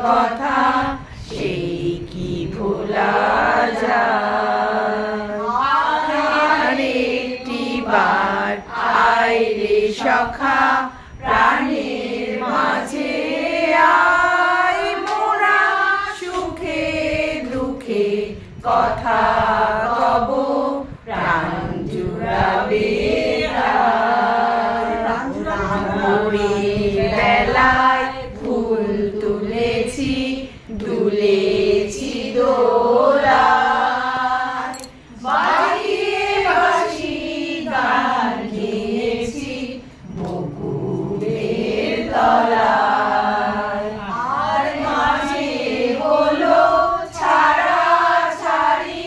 কথা সেই কি ভোলা যায়। আরেকটি বার আয় রে সখা প্রাণের মাঝে আয়, মোরা সুখে দুঃখে কথা কব প্রাণ জুড়াবে বেলায় ফুল তুলেছি দুলেছি দোলায়, বাজিয়ে বাঁশি গান গেয়েছি বকুলের তলায়। আর মাঝে হলো ছাড়া ছাড়ি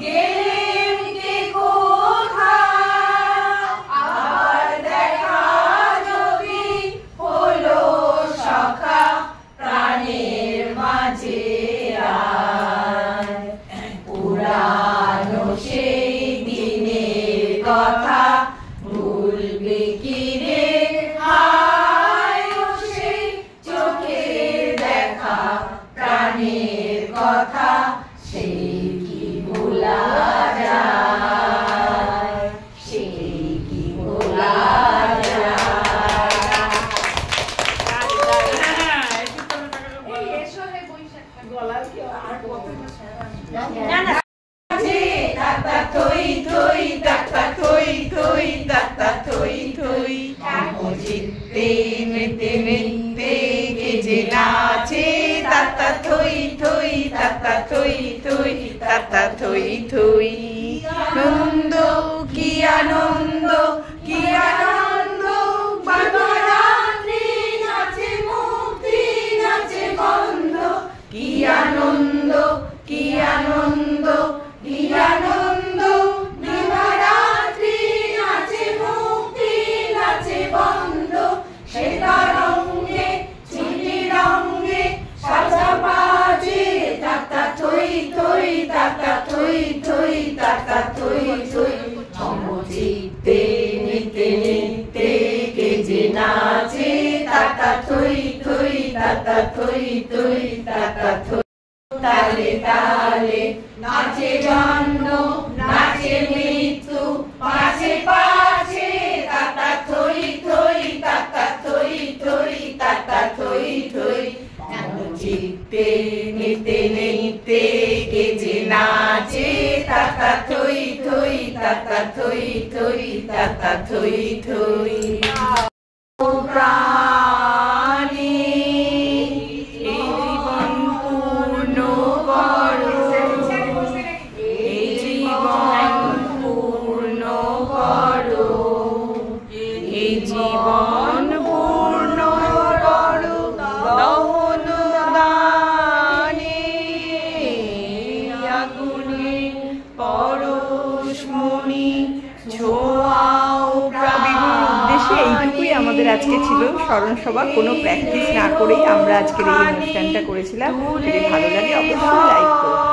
গেলেম কে কোথায়, আবার দেখা যদি হলো সখা প্রাণের মাঝে আয়। পুরানো সেই দিনের কথা ভুলবে কি রে হায়, সেই চোখের দেখা প্রাণের কথা সেই কি ভোলা যায়, সেই কি ভোলা যায়। আনন্দ কি আনন্দ কি আনন্দ, বাদরাত্রি নাচে মুক্তি নাচে বন্ধ, কি আনন্দ কি আনন্দ কি আনন্দ, দিবারাত্রি নাচে মুক্তি নাচে বন্ধ, সে রঙে চিনি রঙে সাজা বাজে তাতা থই থই তাতা থই থই তাতা থই থই, সমচিত্তে নিতে নিতে কে যে নাচে তাতা থই থই তাতা থই থই তাতা থই। তালে তালে নাচে জন্ম নাচে মৃত্যু পাশে পাশে তাতা থই থই তাতা থই থই তাতা থই থই, চিত্তে নিতে নিতে কে যে নাচে তাতা থই থই তাতা থই থই তাতা থই থই। প্রাণী এই জীবন পূর্ণ করো, এই জীবন পূর্ণ করো, এই জীবন পূর্ণ করো দহন দানে, আগুনে পরশমণি ছোঁয়াও প্রাবিহুর উদ্দেশ্যে এইটুকুই আমাদের আজকে ছিল স্মরণ সভা। কোনো প্র্যাকটিস না করেই আমরা আজকের এই অনুষ্ঠানটা করেছিলাম। যদি ভালো লাগে অবশ্যই লাইক করো।